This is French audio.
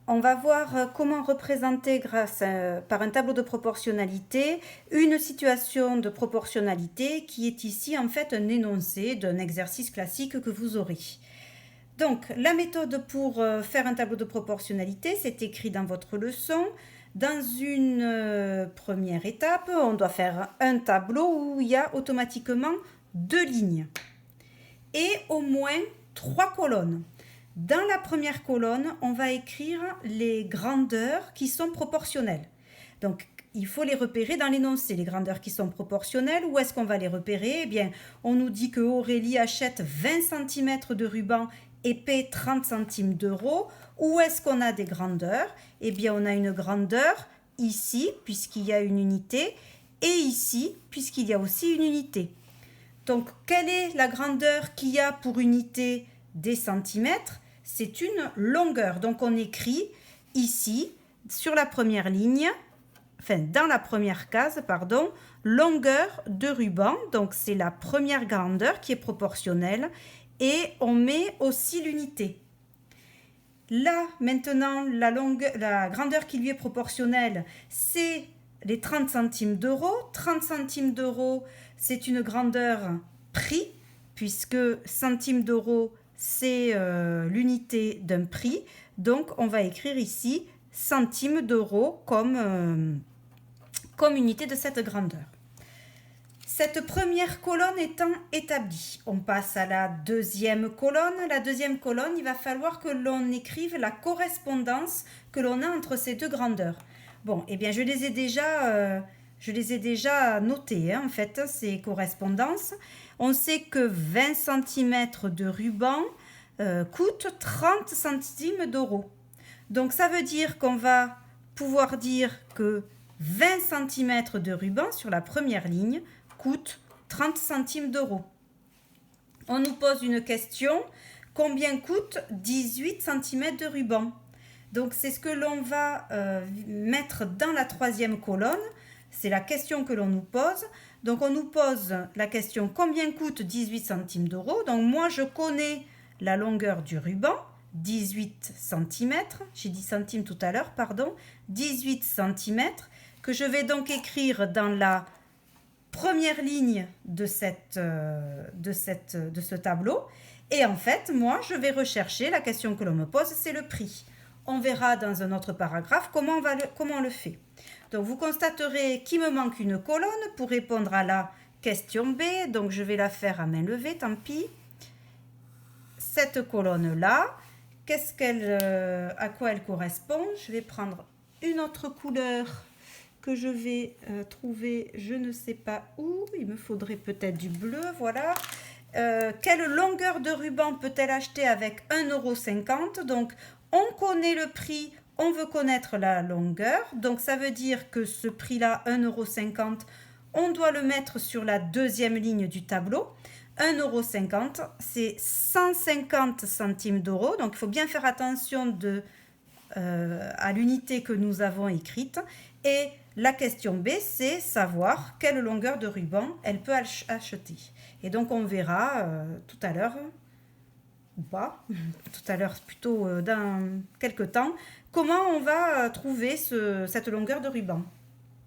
On va voir comment représenter par un tableau de proportionnalité une situation de proportionnalité qui est ici en fait un énoncé d'un exercice classique que vous aurez. Donc la méthode pour faire un tableau de proportionnalité, c'est écrit dans votre leçon. Dans une première étape, on doit faire un tableau où il y a automatiquement 2 lignes et au moins 3 colonnes. Dans la première colonne, on va écrire les grandeurs qui sont proportionnelles. Donc, il faut les repérer dans l'énoncé, les grandeurs qui sont proportionnelles. Où est-ce qu'on va les repérer? Eh bien, on nous dit que Aurélie achète 20 cm de ruban et paie 30 centimes d'euros. Où est-ce qu'on a des grandeurs? Eh bien, on a une grandeur ici, puisqu'il y a une unité, et ici, puisqu'il y a aussi une unité. Donc, quelle est la grandeur qu'il y a pour unité des centimètres? C'est une longueur. Donc, on écrit ici, sur la première ligne, enfin, dans la première case, pardon, longueur de ruban. Donc, c'est la première grandeur qui est proportionnelle. Et on met aussi l'unité. Là, maintenant, la grandeur qui lui est proportionnelle, c'est les 30 centimes d'euros. 30 centimes d'euros, c'est une grandeur prix, puisque centimes d'euros, c'est l'unité d'un prix. Donc, on va écrire ici centimes d'euros comme unité de cette grandeur. Cette première colonne étant établie, on passe à la deuxième colonne. La deuxième colonne, il va falloir que l'on écrive la correspondance que l'on a entre ces deux grandeurs. Bon, eh bien, je les ai déjà notées, en fait, ces correspondances. On sait que 20 cm de ruban coûte 30 centimes d'euros. Donc, ça veut dire qu'on va pouvoir dire que 20 cm de ruban sur la première ligne coûte 30 centimes d'euros. On nous pose une question, combien coûte 18 cm de ruban? Donc c'est ce que l'on va mettre dans la troisième colonne, c'est la question que l'on nous pose. Donc on nous pose la question, combien coûte 18 centimes d'euros? Donc moi je connais la longueur du ruban, 18 cm, j'ai dit centimes tout à l'heure, pardon, 18 cm, que je vais donc écrire dans la première ligne de ce tableau. Et en fait, moi, je vais rechercher, la question que l'on me pose, c'est le prix. On verra dans un autre paragraphe comment on le fait. Donc, vous constaterez qu'il me manque une colonne pour répondre à la question B. Donc, je vais la faire à main levée, tant pis. Cette colonne-là, à quoi elle correspond? Je vais prendre une autre couleur que je vais trouver, je ne sais pas où, il me faudrait peut-être du bleu, voilà. Quelle longueur de ruban peut-elle acheter avec 1,50 €? Donc, on connaît le prix, on veut connaître la longueur, donc ça veut dire que ce prix-là, 1,50 €, on doit le mettre sur la deuxième ligne du tableau. 1,50 €, c'est 150 centimes d'euros, donc il faut bien faire attention à l'unité que nous avons écrite. Et la question B, c'est savoir quelle longueur de ruban elle peut acheter. Et donc on verra tout à l'heure, ou pas, tout à l'heure plutôt dans quelques temps, comment on va trouver cette longueur de ruban.